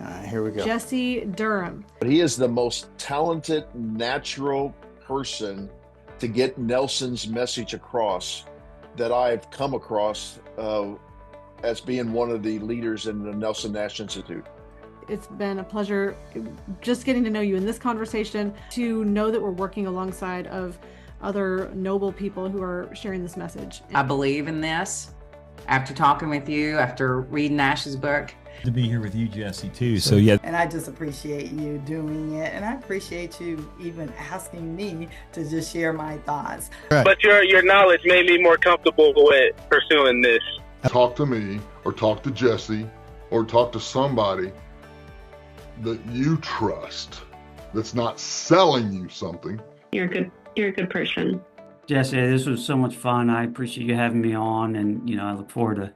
All right, here we go. Jesse Durham. He is the most talented, natural person to get Nelson's message across that I've come across as being one of the leaders in the Nelson Nash Institute. It's been a pleasure just getting to know you in this conversation, to know that we're working alongside of other noble people who are sharing this message. I believe in this. After talking with you, after reading Nash's book. To be here with you, Jesse, too. So yeah. And I just appreciate you doing it. And I appreciate you even asking me to just share my thoughts. Right. But your knowledge made me more comfortable with pursuing this. Talk to me, or talk to Jesse, or talk to somebody that you trust, that's not selling you something. You're a good person. Jesse, this was so much fun. I appreciate you having me on, and I look forward to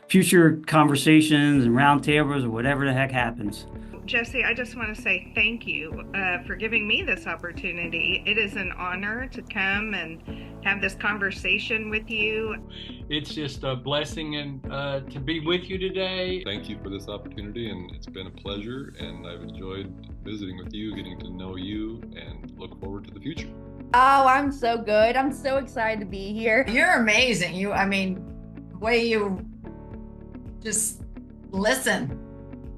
future conversations and roundtables or whatever the heck happens. Jesse, I just want to say thank you for giving me this opportunity. It is an honor to come and have this conversation with you. It's just a blessing and to be with you today. Thank you for this opportunity, and it's been a pleasure, and I've enjoyed visiting with you, getting to know you, and look forward to the future. Oh, I'm so good. I'm so excited to be here. You're amazing. The way you just listen.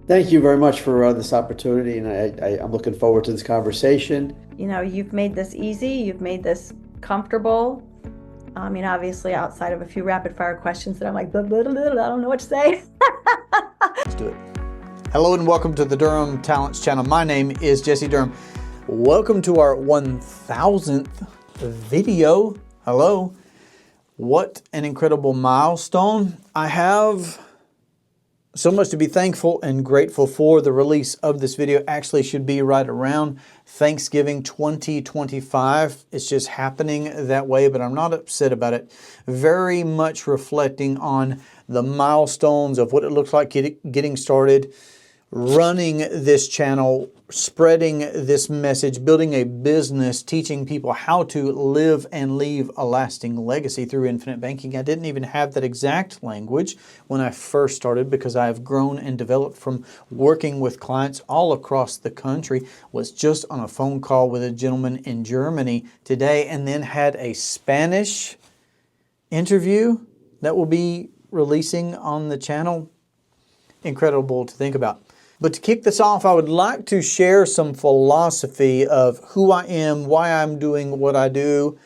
Thank you very much for this opportunity, and I'm looking forward to this conversation. You've made this easy. You've made this comfortable. Obviously outside of a few rapid fire questions that I'm like, blah, blah, blah, blah, I don't know what to say. Let's do it. Hello and welcome to the Durham Talents channel. My name is Jesse Durham. Welcome to our 1000th video. Hello. What an incredible milestone. I have so much to be thankful and grateful for. The release of this video actually should be right around Thanksgiving 2025. It's just happening that way, but I'm not upset about it. Very much reflecting on the milestones of what it looks like getting started, running this channel, spreading this message, building a business, teaching people how to live and leave a lasting legacy through infinite banking. I didn't even have that exact language when I first started, because I have grown and developed from working with clients all across the country. Was just on a phone call with a gentleman in Germany today, and then had a Spanish interview that will be releasing on the channel. Incredible to think about. But to kick this off, I would like to share some philosophy of who I am, why I'm doing what I do.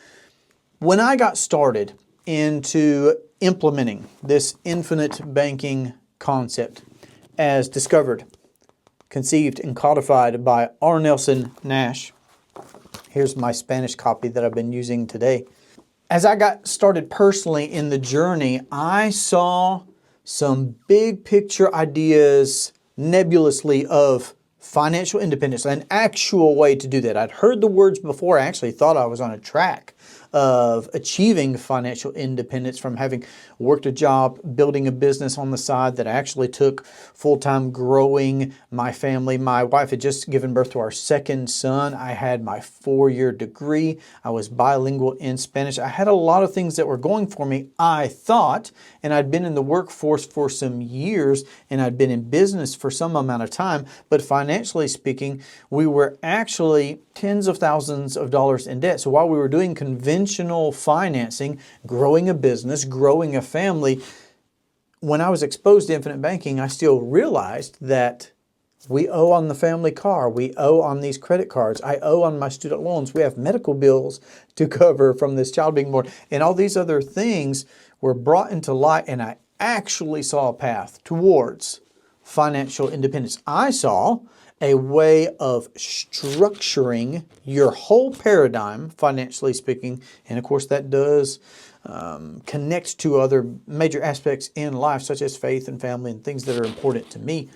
When I got started into implementing this infinite banking concept as discovered, conceived, and codified by R. Nelson Nash, here's my Spanish copy that I've been using today. As I got started personally in the journey, I saw some big picture ideas nebulously of financial independence, an actual way to do that. I'd heard the words before. I actually thought I was on a track of achieving financial independence from having worked a job, building a business on the side that actually took full-time, growing my family. My wife had just given birth to our second son. I had my 4-year degree. I was bilingual in Spanish. I had a lot of things that were going for me, I thought, and I'd been in the workforce for some years, and I'd been in business for some amount of time, but financially speaking, we were actually tens of thousands of dollars in debt. So while we were doing conventional financing, growing a business, growing a family, when I was exposed to infinite banking, I still realized that we owe on the family car, we owe on these credit cards, I owe on my student loans, we have medical bills to cover from this child being born, and all these other things were brought into light, and I actually saw a path towards financial independence. I saw a way of structuring your whole paradigm, financially speaking, and of course that does connect to other major aspects in life, such as faith and family and things that are important to me.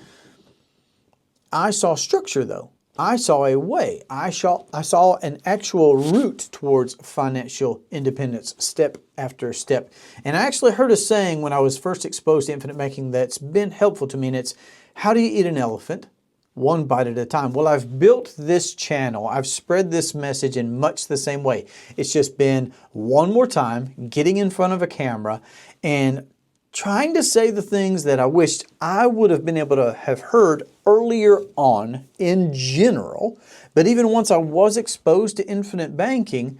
I saw structure, though. I saw a way. I saw an actual route towards financial independence, step after step. And I actually heard a saying when I was first exposed to infinite banking that's been helpful to me, and it's, how do you eat an elephant? One bite at a time. Well, I've built this channel. I've spread this message in much the same way. It's just been one more time getting in front of a camera and trying to say the things that I wished I would have been able to have heard earlier on in general. But even once I was exposed to infinite banking,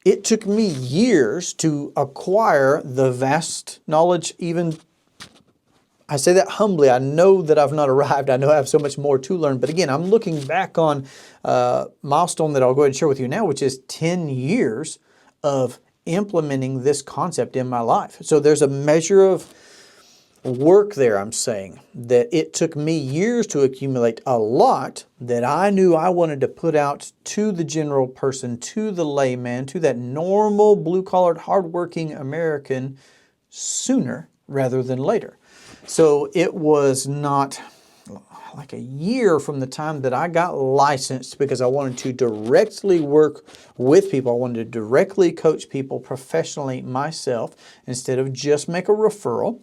it took me years to acquire the vast knowledge. Even, I say that humbly, I know that I've not arrived. I know I have so much more to learn. But again, I'm looking back on a milestone that I'll go ahead and share with you now, which is 10 years of implementing this concept in my life. So there's a measure of work there, I'm saying, that it took me years to accumulate a lot that I knew I wanted to put out to the general person, to the layman, to that normal blue-collared, hardworking American sooner rather than later. So it was not like a year from the time that I got licensed, because I wanted to directly work with people. I wanted to directly coach people professionally myself instead of just make a referral.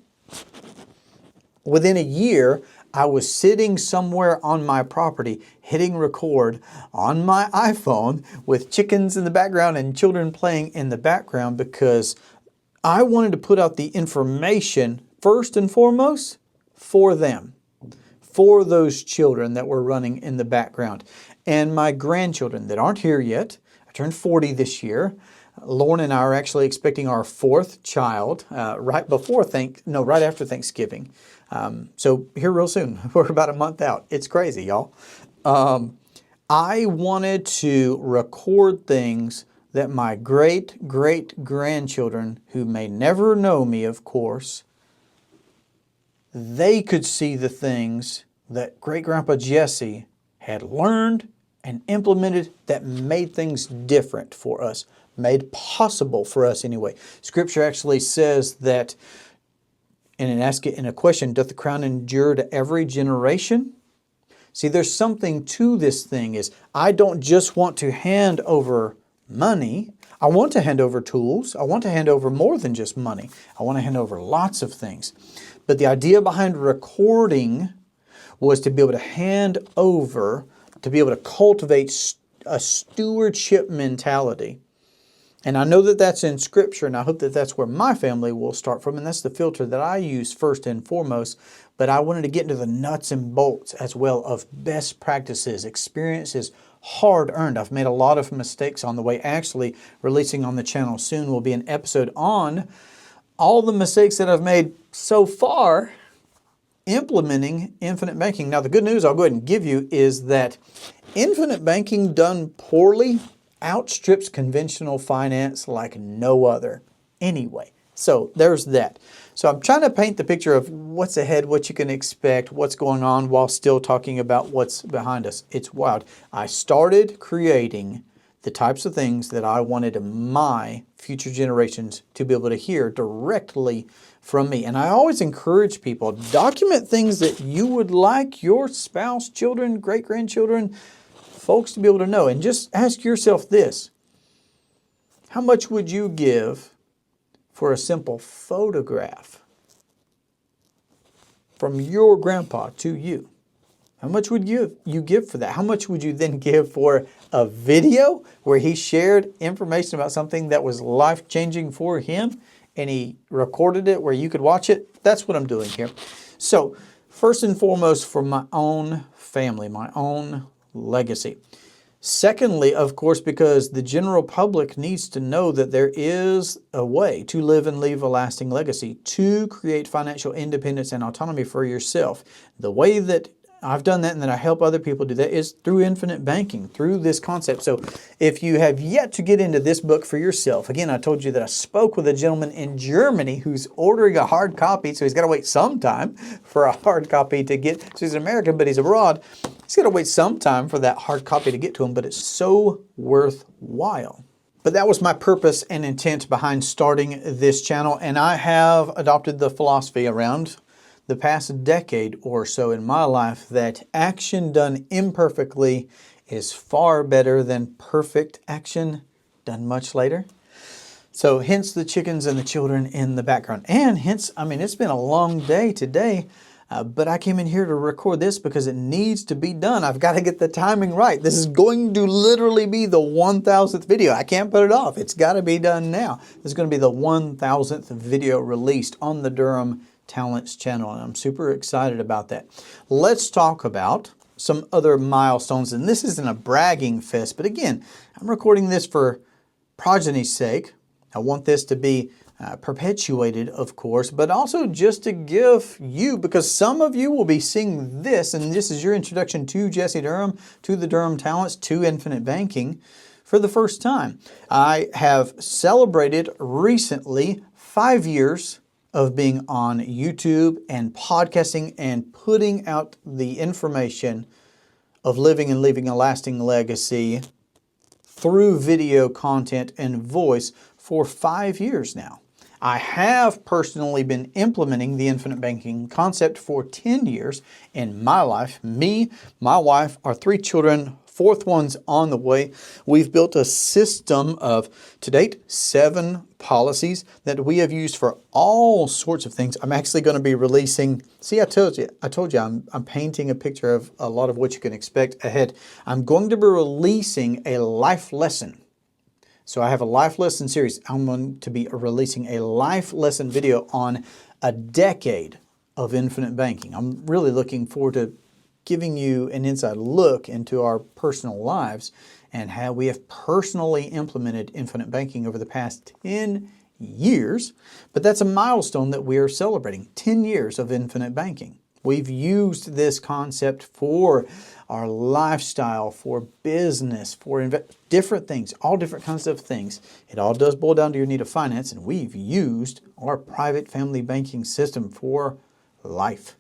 Within a year, I was sitting somewhere on my property, hitting record on my iPhone with chickens in the background and children playing in the background, because I wanted to put out the information first and foremost for them, for those children that were running in the background. And my grandchildren that aren't here yet. I turned 40 this year. Lauren and I are actually expecting our 4th child right after Thanksgiving. So here real soon. We're about a month out. It's crazy, y'all. I wanted to record things that my great-great-grandchildren, who may never know me, of course, they could see the things that great-grandpa Jesse had learned and implemented that made things different for us, made possible for us anyway. Scripture actually says that, and ask it in a question, doth the crown endure to every generation? See, there's something to this thing. Is I don't just want to hand over money. I want to hand over tools. I want to hand over more than just money. I want to hand over lots of things. But the idea behind recording was to be able to hand over, to be able to cultivate a stewardship mentality. And I know that that's in Scripture, and I hope that that's where my family will start from, and that's the filter that I use first and foremost. But I wanted to get into the nuts and bolts as well of best practices, experiences, hard-earned. I've made a lot of mistakes on the way. Actually, releasing on the channel soon will be an episode on all the mistakes that I've made so far implementing infinite banking. Now, the good news I'll go ahead and give you is that infinite banking done poorly outstrips conventional finance like no other anyway. So there's that. So I'm trying to paint the picture of what's ahead, what you can expect, what's going on, while still talking about what's behind us. It's wild. I started creating the types of things that I wanted my future generations to be able to hear directly from me. And I always encourage people, document things that you would like your spouse, children, great-grandchildren, folks to be able to know. And just ask yourself this: how much would you give for a simple photograph from your grandpa to you? How much would you give for that? How much would you then give for a video where he shared information about something that was life-changing for him and he recorded it where you could watch it? That's what I'm doing here. So first and foremost, for my own family, my own legacy. Secondly, of course, because the general public needs to know that there is a way to live and leave a lasting legacy, to create financial independence and autonomy for yourself. The way that I've done that and that I help other people do that is through infinite banking, through this concept. So if you have yet to get into this book for yourself, again, I told you that I spoke with a gentleman in Germany who's ordering a hard copy, so he's got to wait some time for a hard copy to get. So he's an American, but he's abroad. He's got to wait some time for that hard copy to get to him, but it's so worthwhile. But that was my purpose and intent behind starting this channel, and I have adopted the philosophy around the past decade or so in my life that action done imperfectly is far better than perfect action done much later. So hence the chickens and the children in the background. And hence, I mean, it's been a long day today. but I came in here to record this because it needs to be done. I've got to get the timing right. This is going to literally be the 1,000th video. I can't put it off. It's got to be done now. This is going to be the 1,000th video released on the Durham Talents channel, and I'm super excited about that. Let's talk about some other milestones, and this isn't a bragging fest, but again, I'm recording this for progeny's sake. I want this to be perpetuated, of course, but also just to give you, because some of you will be seeing this, and this is your introduction to Jesse Durham, to the Durham Talents, to infinite banking for the first time. I have celebrated recently 5 years of being on YouTube and podcasting and putting out the information of living and leaving a lasting legacy through video content and voice for 5 years now. I have personally been implementing the infinite banking concept for 10 years in my life. Me, my wife, our 3 children, 4th one's on the way. We've built a system of, to date, 7 policies that we have used for all sorts of things. I'm actually going to be releasing, see, I told you I'm painting a picture of a lot of what you can expect ahead. I'm going to be releasing a life lesson. So I have a life lesson series. I'm going to be releasing a life lesson video on a decade of infinite banking. I'm really looking forward to giving you an inside look into our personal lives and how we have personally implemented infinite banking over the past 10 years. But that's a milestone that we are celebrating, 10 years of infinite banking. We've used this concept for our lifestyle, for business, for different things, all different kinds of things. It all does boil down to your need of finance, and we've used our private family banking system for life.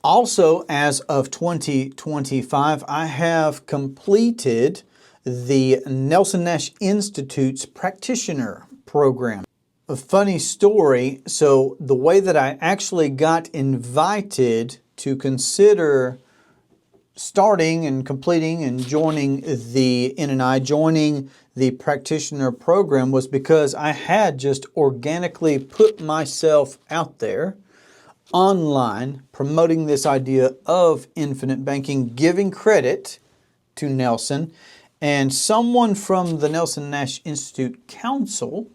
Also, as of 2025, I have completed the Nash Institute's Practitioner program. A funny story, so the way that I actually got invited to consider starting and completing and joining the NNI, joining the practitioner program, was because I had just organically put myself out there online promoting this idea of infinite banking, giving credit to Nelson, and someone from the Nash Institute Council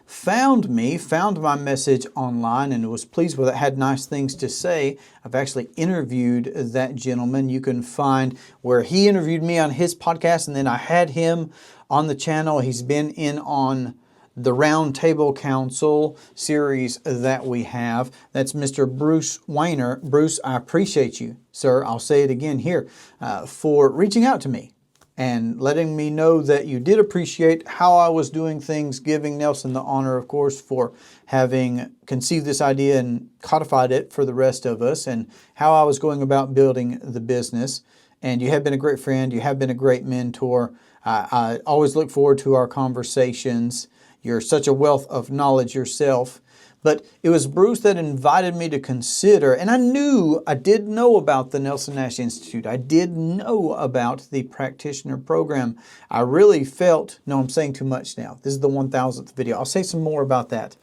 found my message online and was pleased with it, had nice things to say. I've actually interviewed that gentleman. You can find where he interviewed me on his podcast, and then I had him on the channel. He's been in on the Round Table Council series that we have. That's Mr. Bruce Weiner. Bruce, I appreciate you, sir. I'll say it again here, for reaching out to me and letting me know that you did appreciate how I was doing things, giving Nelson the honor, of course, for having conceived this idea and codified it for the rest of us, and how I was going about building the business. And you have been a great friend. You have been a great mentor. I always look forward to our conversations. You're such a wealth of knowledge yourself. But it was Bruce that invited me to consider, and I did know about the Nash Institute. I did know about the practitioner program. I really felt, no, I'm saying too much now. This is the 1,000th video. I'll say some more about that.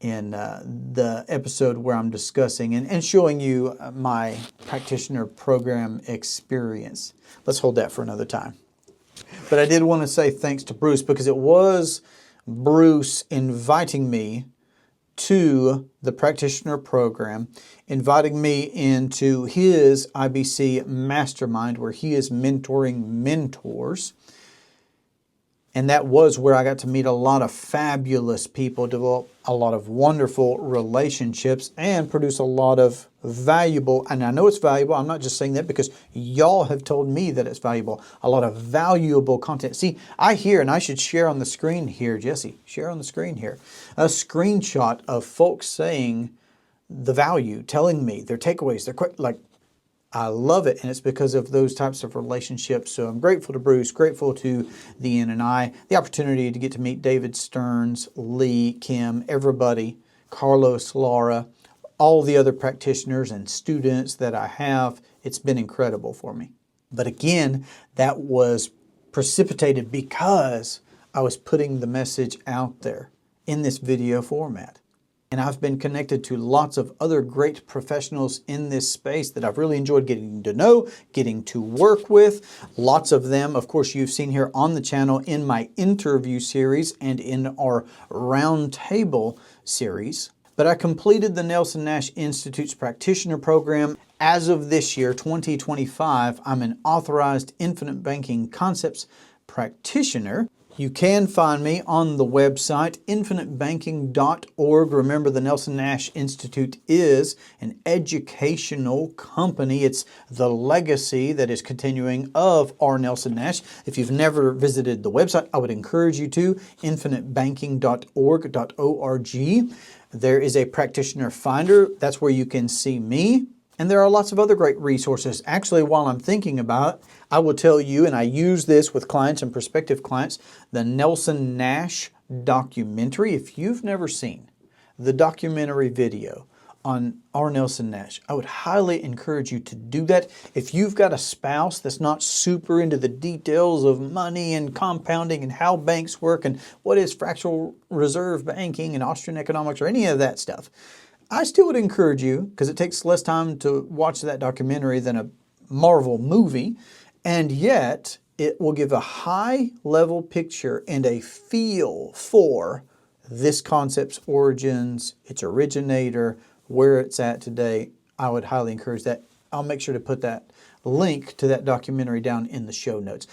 In the episode where I'm discussing and showing you my practitioner program experience. Let's hold that for another time. But I did want to say thanks to Bruce, because it was Bruce inviting me to the practitioner program, inviting me into his IBC mastermind where he is mentoring mentors. And that was where I got to meet a lot of fabulous people, develop a lot of wonderful relationships, and produce a lot of valuable, and I know it's valuable, I'm not just saying that because y'all have told me that it's valuable, a lot of valuable content. See, I hear, and I should share on the screen here, Jesse, share on the screen here, a screenshot of folks saying the value, telling me their takeaways, their like, I love it, and it's because of those types of relationships. So I'm grateful to Bruce, grateful to the NNI, the opportunity to get to meet David Stearns, Lee, Kim, everybody, Carlos, Laura, all the other practitioners and students that I have. It's been incredible for me. But again, that was precipitated because I was putting the message out there in this video format. And I've been connected to lots of other great professionals in this space that I've really enjoyed getting to know, getting to work with. Lots of them, of course, you've seen here on the channel in my interview series and in our roundtable series. But I completed the Nash Institute's practitioner program. As of this year, 2025, I'm an authorized infinite banking concepts practitioner. You can find me on the website, infinitebanking.org. Remember, the Nash Institute is an educational company. It's the legacy that is continuing of our Nelson Nash. If you've never visited the website, I would encourage you to, infinitebanking.org. There is a practitioner finder. That's where you can see me. And there are lots of other great resources. Actually, while I'm thinking about it, I will tell you, and I use this with clients and prospective clients, the Nelson Nash documentary. If you've never seen the documentary video on our Nelson Nash, I would highly encourage you to do that. If you've got a spouse that's not super into the details of money and compounding and how banks work and what is fractional reserve banking and Austrian economics or any of that stuff, I still would encourage you, because it takes less time to watch that documentary than a Marvel movie, and yet it will give a high-level picture and a feel for this concept's origins, its originator, where it's at today. I would highly encourage that. I'll make sure to put that link to that documentary down in the show notes.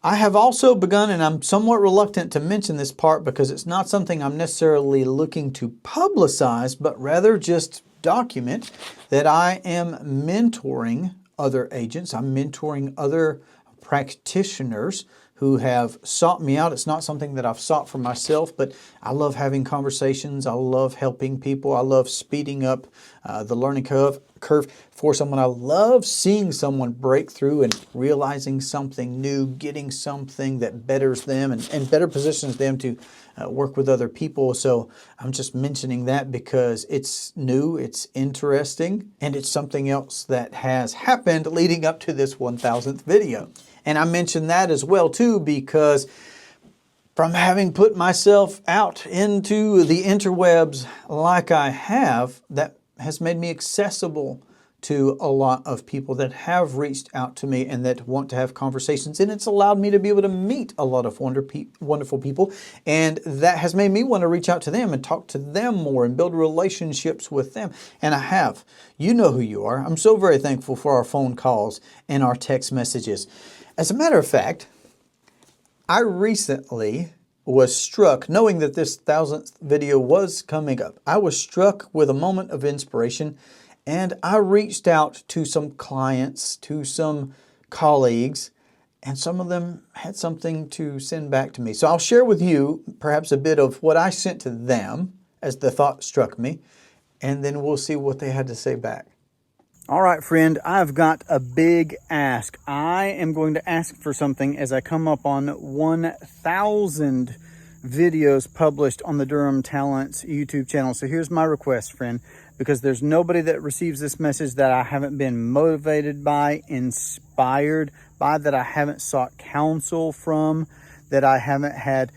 I have also begun, and I'm somewhat reluctant to mention this part because it's not something I'm necessarily looking to publicize, but rather just document, that I am mentoring other agents. I'm mentoring other practitioners who have sought me out. It's not something that I've sought for myself, but I love having conversations. I love helping people. I love speeding up the learning curve for someone. I love seeing someone break through and realizing something new, getting something that betters them and better positions them to work with other people. So I'm just mentioning that because it's new, it's interesting, and it's something else that has happened leading up to this 1000th video. And I mention that as well too because from having put myself out into the interwebs like I have, that has made me accessible to a lot of people that have reached out to me and that want to have conversations. And it's allowed me to be able to meet a lot of wonderful people. And that has made me want to reach out to them and talk to them more and build relationships with them. And I have. You know who you are. I'm so very thankful for our phone calls and our text messages. As a matter of fact, I recently was struck, knowing that this 1000th video was coming up, I was struck with a moment of inspiration, and I reached out to some clients, to some colleagues, and some of them had something to send back to me. So I'll share with you perhaps a bit of what I sent to them as the thought struck me, and then we'll see what they had to say back. All right, friend, I've got a big ask. I am going to ask for something as I come up on 1,000 videos published on the Durham Talents YouTube channel. So here's my request, friend, because there's nobody that receives this message that I haven't been motivated by, inspired by, that I haven't sought counsel from, that I haven't had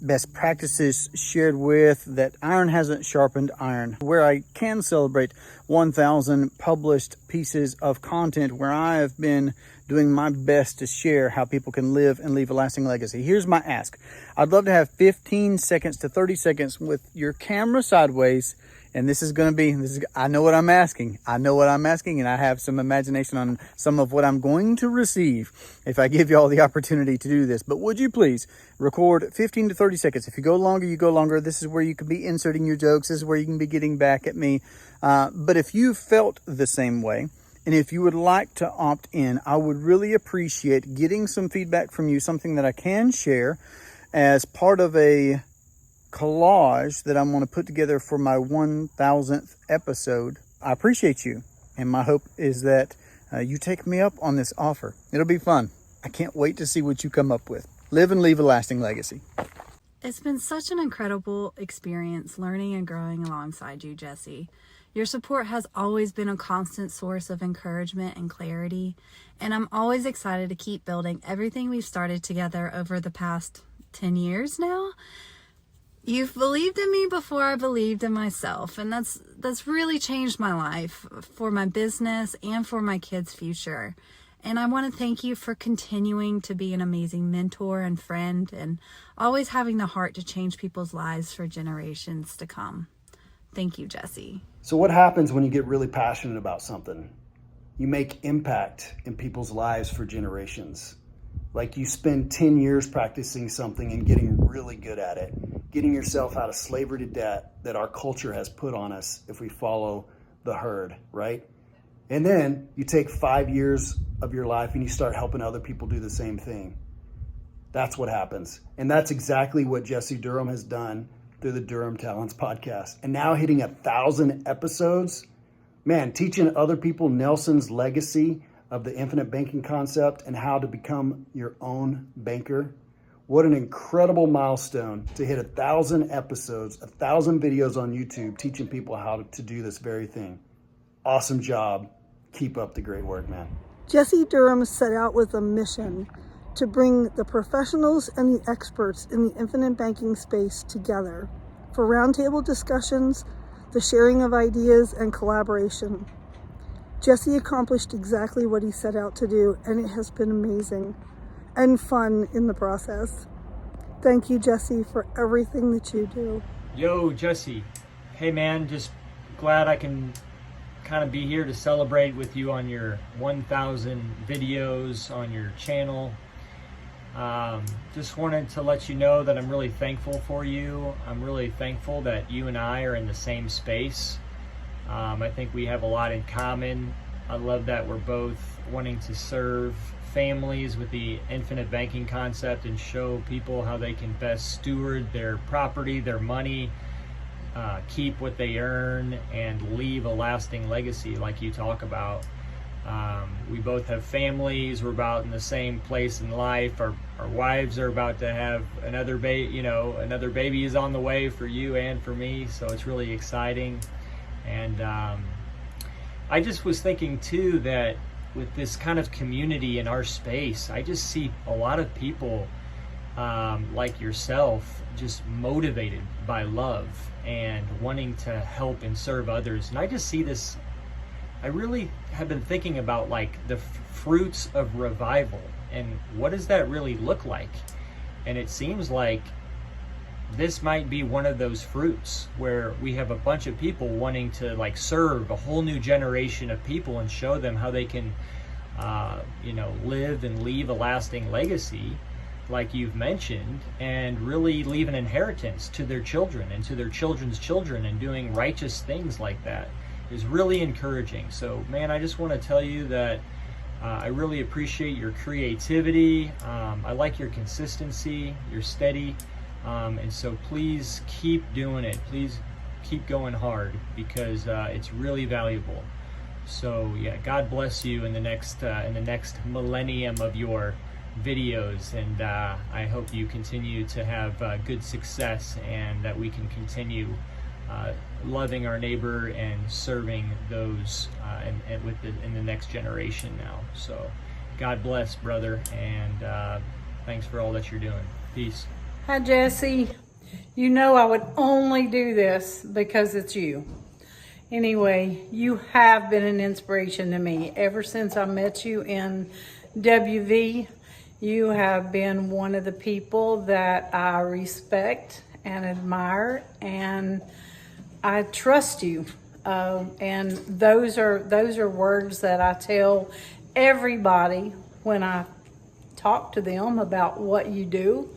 best practices shared with, that iron hasn't sharpened iron, where I can celebrate 1,000 published pieces of content where I have been doing my best to share how people can live and leave a lasting legacy. Here's my ask. I'd love to have 15 seconds to 30 seconds with your camera sideways. And this is going to be, I know what I'm asking. I know what I'm asking, and I have some imagination on some of what I'm going to receive if I give you all the opportunity to do this. But would you please record 15 to 30 seconds? If you go longer, you go longer. This is where you can be inserting your jokes. This is where you can be getting back at me. But if you felt the same way, and if you would like to opt in, I would really appreciate getting some feedback from you, something that I can share as part of a collage that I'm going to put together for my 1000th episode. I appreciate you, and my hope is that you take me up on this offer. It'll be fun. I can't wait to see what you come up with. Live and leave a lasting legacy. It's been such an incredible experience learning and growing alongside you, Jesse. Your support has always been a constant source of encouragement and clarity, and I'm always excited to keep building everything we've started together over the past 10 years now. You've believed in me before I believed in myself, and that's really changed my life for my business and for my kids' future. And I want to thank you for continuing to be an amazing mentor and friend and always having the heart to change people's lives for generations to come. Thank you, Jesse. So what happens when you get really passionate about something? You make impact in people's lives for generations. Like you spend 10 years practicing something and getting really good at it, getting yourself out of slavery to debt that our culture has put on us if we follow the herd, right? And then you take 5 years of your life and you start helping other people do the same thing. That's what happens. And that's exactly what Jesse Durham has done through the Durham Talents podcast. And now hitting 1,000 episodes, man, teaching other people Nelson's legacy of the infinite banking concept and how to become your own banker. What an incredible milestone to hit 1,000 episodes, 1,000 videos on YouTube teaching people how to do this very thing. Awesome job. Keep up the great work, man. Jesse Durham set out with a mission to bring the professionals and the experts in the infinite banking space together for roundtable discussions, the sharing of ideas, and collaboration. Jesse accomplished exactly what he set out to do, and it has been amazing and fun in the process. Thank you, Jesse, for everything that you do. Yo, Jesse. Hey, man, just glad I can kind of be here to celebrate with you on your 1,000 videos on your channel. Just wanted to let you know that I'm really thankful for you. I'm really thankful that you and I are in the same space. I think we have a lot in common. I love that we're both wanting to serve families with the infinite banking concept and show people how they can best steward their property, their money, keep what they earn, and leave a lasting legacy like you talk about. We both have families. We're about in the same place in life. Our wives are about to have another baby. Another baby is on the way for you and for me. So it's really exciting. And I just was thinking too that with this kind of community in our space, I just see a lot of people like yourself just motivated by love and wanting to help and serve others. And I just see this, I really have been thinking about like the fruits of revival and what does that really look like? And it seems like this might be one of those fruits where we have a bunch of people wanting to like serve a whole new generation of people and show them how they can live and leave a lasting legacy like you've mentioned, and really leave an inheritance to their children and to their children's children, and doing righteous things like that is really encouraging. So man, I just want to tell you that I really appreciate your creativity. I like your consistency, you're steady. And so please keep doing it. Please keep going hard because it's really valuable. So yeah, God bless you in the next millennium of your videos, and I hope you continue to have good success, and that we can continue loving our neighbor and serving those in the next generation now. So God bless, brother, and thanks for all that you're doing. Peace. Hi, Jesse. You know I would only do this because it's you. Anyway, you have been an inspiration to me. Ever since I met you in WV, you have been one of the people that I respect and admire, and I trust you. And those are words that I tell everybody when I talk to them about what you do.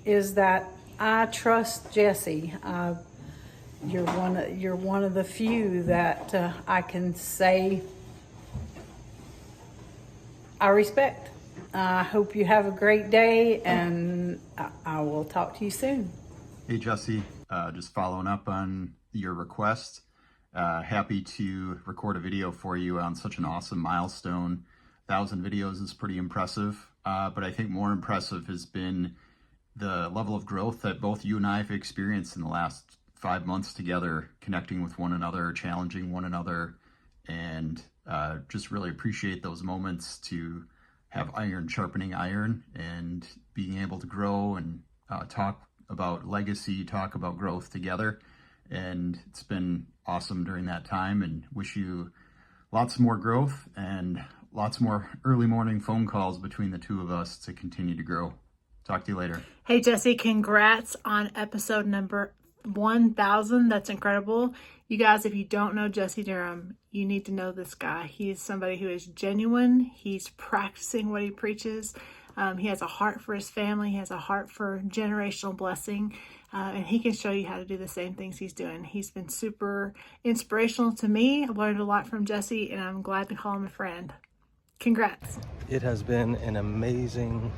Is that I trust Jesse. You're one of the few that I can say I respect. I hope you have a great day, and I will talk to you soon. Hey Jesse, just following up on your request. Happy to record a video for you on such an awesome milestone. 1,000 videos is pretty impressive, but I think more impressive has been the level of growth that both you and I have experienced in the last 5 months together, connecting with one another, challenging one another, and just really appreciate those moments to have iron sharpening iron and being able to grow and talk about legacy, talk about growth together. And it's been awesome during that time, and wish you lots more growth and lots more early morning phone calls between the two of us to continue to grow. Talk to you later. Hey, Jesse, congrats on episode number 1000. That's incredible. You guys, if you don't know Jesse Durham, you need to know this guy. He is somebody who is genuine. He's practicing what he preaches. He has a heart for his family. He has a heart for generational blessing. And he can show you how to do the same things he's doing. He's been super inspirational to me. I've learned a lot from Jesse, and I'm glad to call him a friend. Congrats. It has been an amazing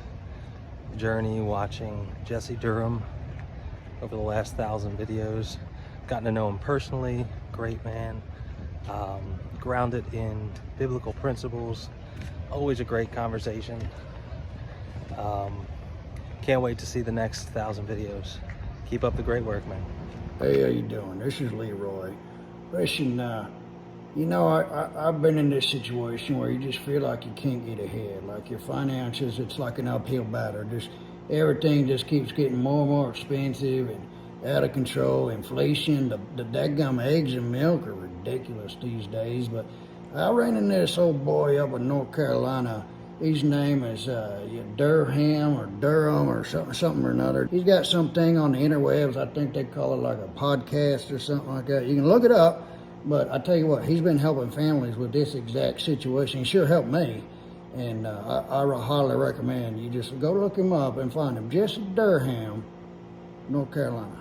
journey watching Jesse Durham over the last 1,000 videos. Gotten to know him personally. Great man. Grounded in biblical principles. Always a great conversation. Can't wait to see the next 1,000 videos. Keep up the great work, man. Hey, how you doing? This is Leroy. Listen, you know, I've been in this situation where you just feel like you can't get ahead. Like your finances, it's like an uphill battle. Just everything just keeps getting more and more expensive and out of control. Inflation, the daggum eggs and milk are ridiculous these days. But I ran into this old boy up in North Carolina. His name is Durham or Durham or something or another. He's got something on the interwebs. I think they call it like a podcast or something like that. You can look it up. But I tell you what, he's been helping families with this exact situation. He sure helped me. And I highly recommend you just go look him up and find him. Jesse Durham, North Carolina.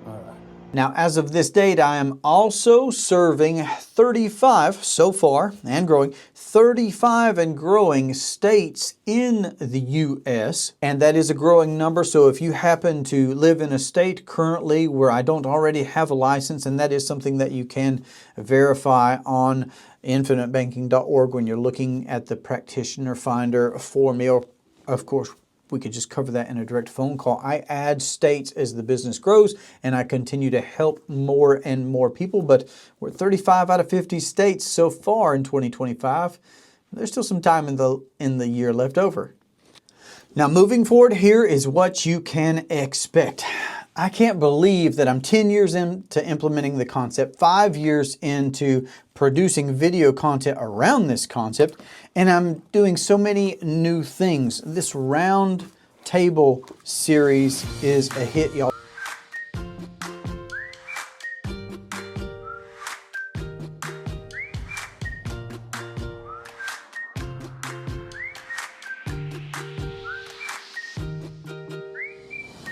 All right. Now, as of this date, I am also serving 35 so far and growing, 35 and growing states in the U.S. And that is a growing number. So if you happen to live in a state currently where I don't already have a license, and that is something that you can verify on infinitebanking.org when you're looking at the practitioner finder for me, or of course, we could just cover that in a direct phone call. I add states as the business grows, and I continue to help more and more people. But we're 35 out of 50 states so far in 2025. There's still some time in the year left over. Now, moving forward, here is what you can expect. I can't believe that I'm 10 years into implementing the concept, 5 years into producing video content around this concept, and I'm doing so many new things. This round table series is a hit, y'all.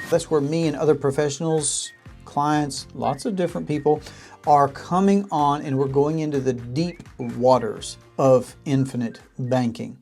That's where me and other professionals, clients, lots of different people are coming on, and we're going into the deep waters of infinite banking.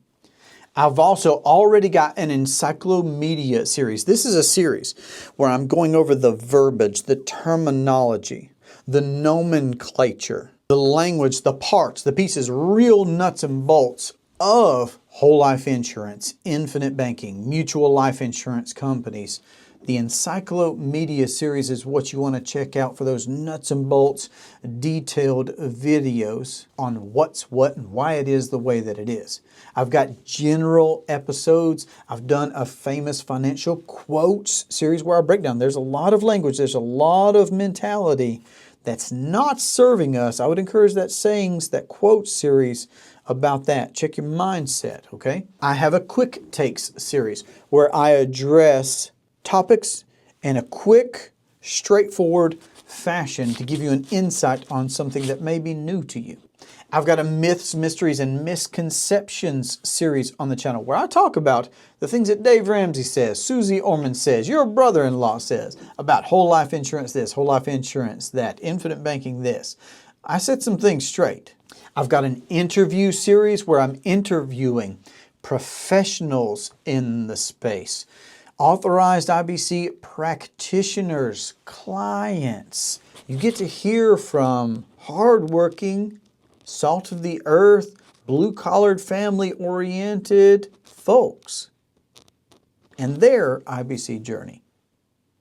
I've also already got an encyclopedia series. This is a series where I'm going over the verbiage, the terminology, the nomenclature, the language, the parts, the pieces, real nuts and bolts of whole life insurance, infinite banking, mutual life insurance companies. The Encyclopedia series is what you want to check out for those nuts and bolts, detailed videos on what's what and why it is the way that it is. I've got general episodes. I've done a famous financial quotes series where I break down. There's a lot of language. There's a lot of mentality that's not serving us. I would encourage that sayings, that quotes series about that. Check your mindset, okay? I have a quick takes series where I address topics in a quick, straightforward fashion to give you an insight on something that may be new to you. I've got a myths, mysteries, and misconceptions series on the channel where I talk about the things that Dave Ramsey says, Susie Orman says, your brother-in-law says about whole life insurance this, whole life insurance that, infinite banking this. I set some things straight. I've got an interview series where I'm interviewing professionals in the space. Authorized IBC practitioners, clients. You get to hear from hardworking, salt of the earth, blue-collared, family-oriented folks and their IBC journey.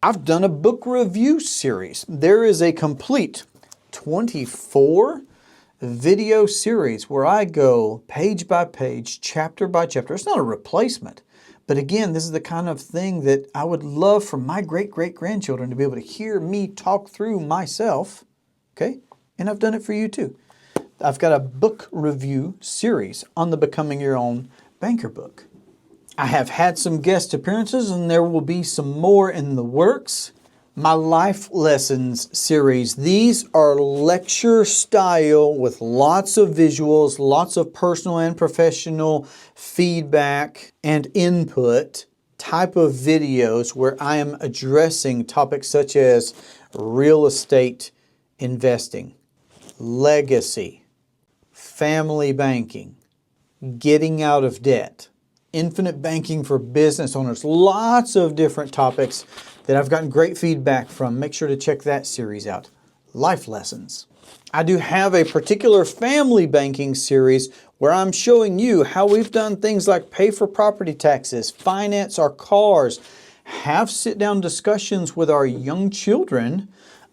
I've done a book review series. There is a complete 24 video series where I go page by page, chapter by chapter. It's not a replacement, But again, this is the kind of thing that I would love for my great-great-grandchildren to be able to hear me talk through myself, okay? And I've done it for you too. I've got a book review series on the Becoming Your Own Banker book. I have had some guest appearances and there will be some more in the works. My Life Lessons series, these are lecture style with lots of visuals, lots of personal and professional feedback and input type of videos where I am addressing topics such as real estate investing, legacy, family banking, getting out of debt, infinite banking for business owners, lots of different topics that I've gotten great feedback from. Make sure to check that series out. Life Lessons. I do have a particular family banking series where I'm showing you how we've done things like pay for property taxes, finance our cars, have sit-down discussions with our young children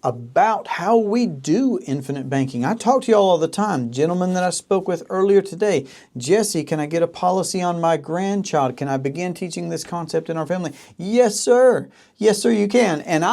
about how we do infinite banking. I talk to y'all all the time. Gentleman that I spoke with earlier today, Jesse, can I get a policy on my grandchild? Can I begin teaching this concept in our family? Yes, sir. Yes, sir, you can. And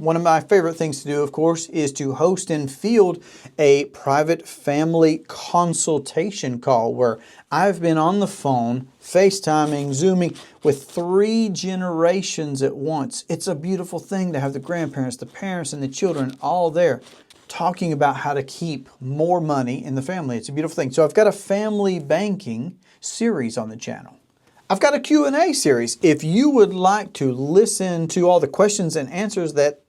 one of my favorite things to do, of course, is to host and field a private family consultation call where I've been on the phone, FaceTiming, Zooming with 3 generations at once. It's a beautiful thing to have the grandparents, the parents, and the children all there talking about how to keep more money in the family. It's a beautiful thing. So I've got a family banking series on the channel. I've got a Q&A series. If you would like to listen to all the questions and answers that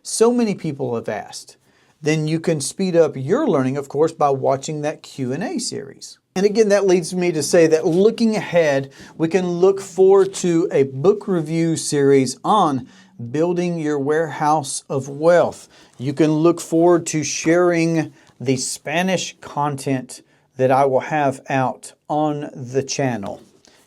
so many people have asked, then you can speed up your learning, of course, by watching that Q&A series. And again, that leads me to say that looking ahead, we can look forward to a book review series on building your warehouse of wealth. You can look forward to sharing the Spanish content that I will have out on the channel.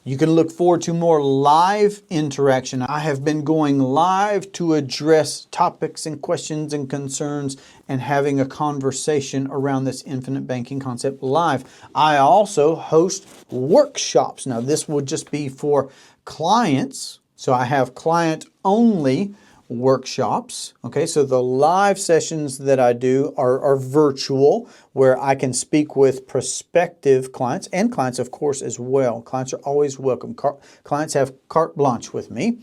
You can look forward to more live interaction. I have been going live to address topics and questions and concerns and having a conversation around this infinite banking concept live. I also host workshops. Now, this would just be for clients. So I have client-only workshops. Okay, so the live sessions that I do are virtual, where I can speak with prospective clients and clients, of course, as well. Clients are always welcome. Clients have carte blanche with me.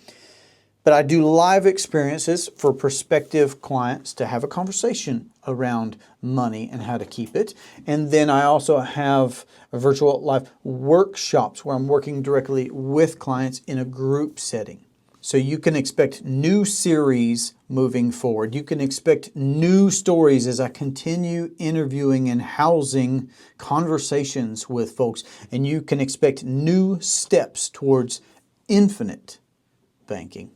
But I do live experiences for prospective clients to have a conversation around money and how to keep it. And then I also have virtual live workshops where I'm working directly with clients in a group setting. So you can expect new series moving forward. You can expect new stories as I continue interviewing and housing conversations with folks. And you can expect new steps towards infinite banking.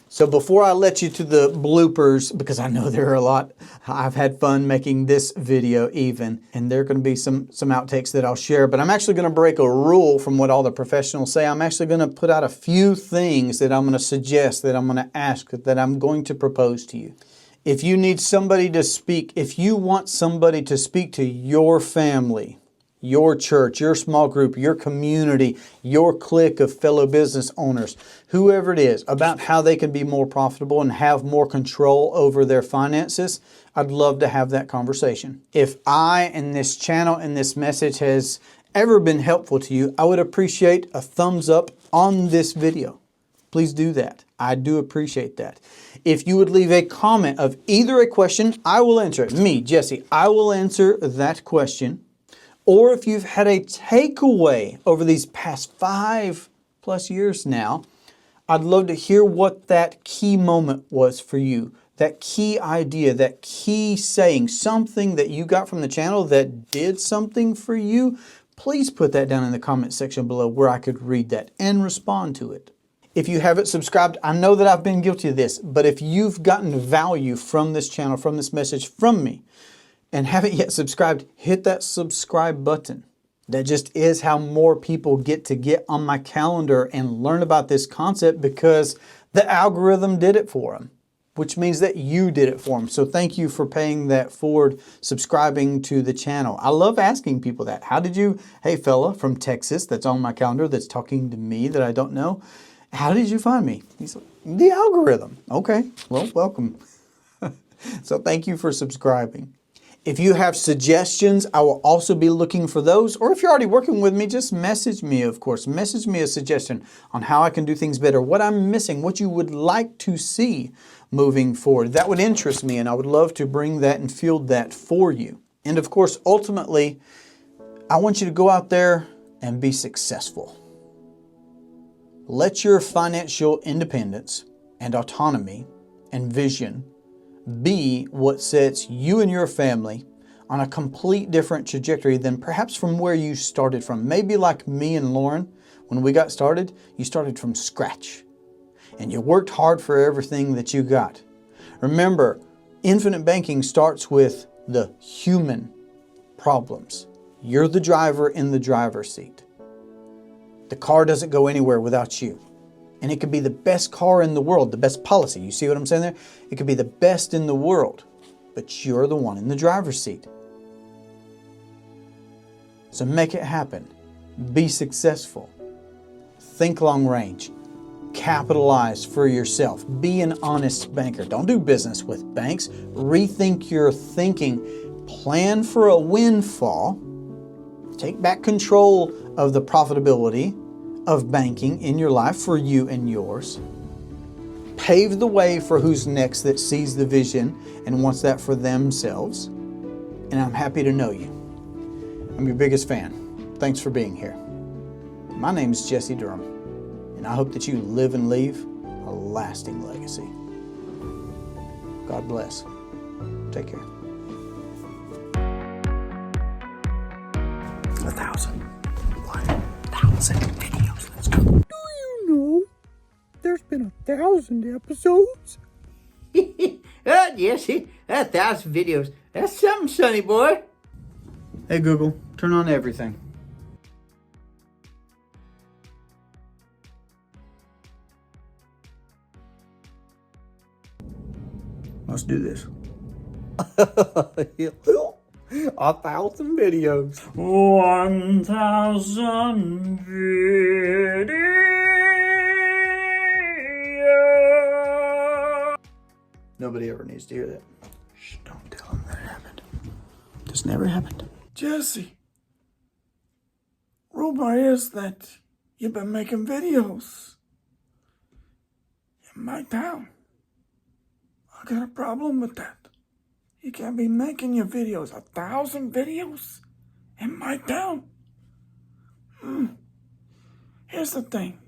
So before I let you to the bloopers, because I know there are a lot, I've had fun making this video even, and there are going to be some outtakes that I'll share, but I'm actually going to break a rule from what all the professionals say. I'm actually going to put out a few things that I'm going to suggest, that I'm going to ask, that I'm going to propose to you. If you need somebody to speak, if you want somebody to speak to your family, your church, your small group, your community, your clique of fellow business owners, whoever it is, about how they can be more profitable and have more control over their finances, I'd love to have that conversation. If I and this channel and this message has ever been helpful to you, I would appreciate a thumbs up on this video. Please do that. I do appreciate that. If you would leave a comment of either a question, I will answer it. Me, Jesse, I will answer that question. Or if you've had a takeaway over these past 5+ years now, I'd love to hear what that key moment was for you. That key idea, that key saying, something that you got from the channel that did something for you. Please put that down in the comment section below where I could read that and respond to it. If you haven't subscribed, I know that I've been guilty of this, but if you've gotten value from this channel, from this message from me, and haven't yet subscribed, hit that subscribe button. That just is how more people get on my calendar and learn about this concept, because the algorithm did it for them. which means that you did it for them. So thank you for paying that forward, subscribing to the channel. I love asking people that. How did you, hey fella from Texas that's on my calendar that's talking to me that I don't know, how did you find me? He's like, the algorithm. Okay, well, welcome. So thank you for subscribing. If you have suggestions, I will also be looking for those. Or if you're already working with me, just message me, of course. Message me a suggestion on how I can do things better, what I'm missing, what you would like to see moving forward. That would interest me, and I would love to bring that and field that for you. And of course, ultimately, I want you to go out there and be successful. Let your financial independence and autonomy and vision be what sets you and your family on a complete different trajectory than perhaps from where you started from. Maybe like me and Lauren, when we got started, you started from scratch and you worked hard for everything that you got. Remember, infinite banking starts with the human problems. You're the driver in the driver's seat. The car doesn't go anywhere without you. And it could be the best car in the world, the best policy. You see what I'm saying there? It could be the best in the world, but you're the one in the driver's seat. So make it happen. Be successful. Think long range. Capitalize for yourself. Be an honest banker. Don't do business with banks. Rethink your thinking. Plan for a windfall. Take back control of the profitability of banking in your life for you and yours. Pave the way for who's next that sees the vision and wants that for themselves. And I'm happy to know you. I'm your biggest fan. Thanks for being here. My name is Jesse Durham, and I hope that you live and leave a lasting legacy. God bless. Take care. 1,000 videos. Let's go. Do you know there's been 1,000 episodes? Jesse, 1,000 videos. That's something, sonny boy. Hey Google, turn on everything. Let's do this. 1,000 videos. 1,000 videos. Nobody ever needs to hear that. Shh, don't tell them that it happened. This never happened. Jesse, rumor is that you've been making videos in my town. I got a problem with that. You can't be making your videos, 1,000 videos in my town. Here's the thing.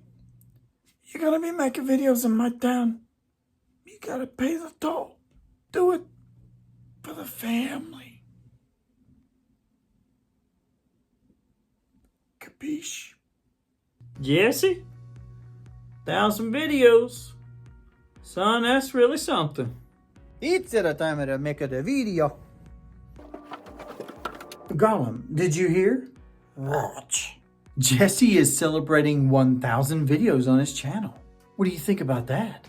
You're gonna be making videos in my town. You gotta pay the toll. Do it for the family. Capiche? Jesse, 1,000 videos. Son, that's really something. It's the time to make a video. Gollum, did you hear? Watch. Jesse is celebrating 1,000 videos on his channel. What do you think about that?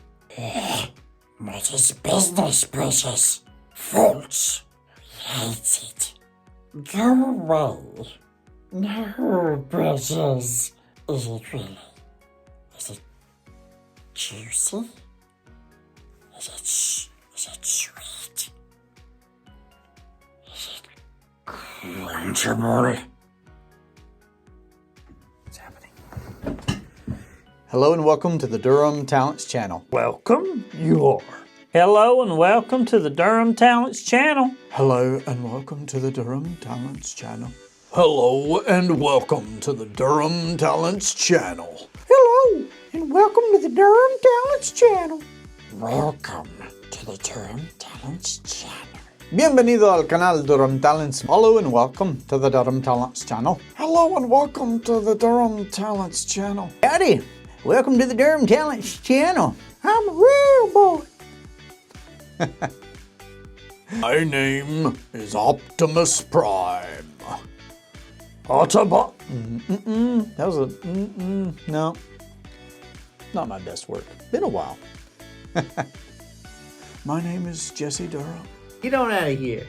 But it's business, precious. False. Hates it. Go away. No, precious. Is it really? Is it juicy? Is it sweet? Is it crunchable? What's happening? Hello and welcome to the Durham Talents channel. Welcome, you are. Hello and welcome to the Durham Talents channel. Hello and welcome to the Durham Talents channel. Hello and welcome to the Durham Talents channel. Hello and welcome to the Durham Talents channel. Welcome to the Durham Talents channel. Bienvenido al canal Durham Talents. Hello and welcome to the Durham Talents channel. Hello and welcome to the Durham Talents channel. Howdy. Welcome to the Durham Talents channel. I'm a real boy. My name is Optimus Prime. Autobot. That was a no. Not my best work. Been a while. My name is Jesse Durham. Get on out of here.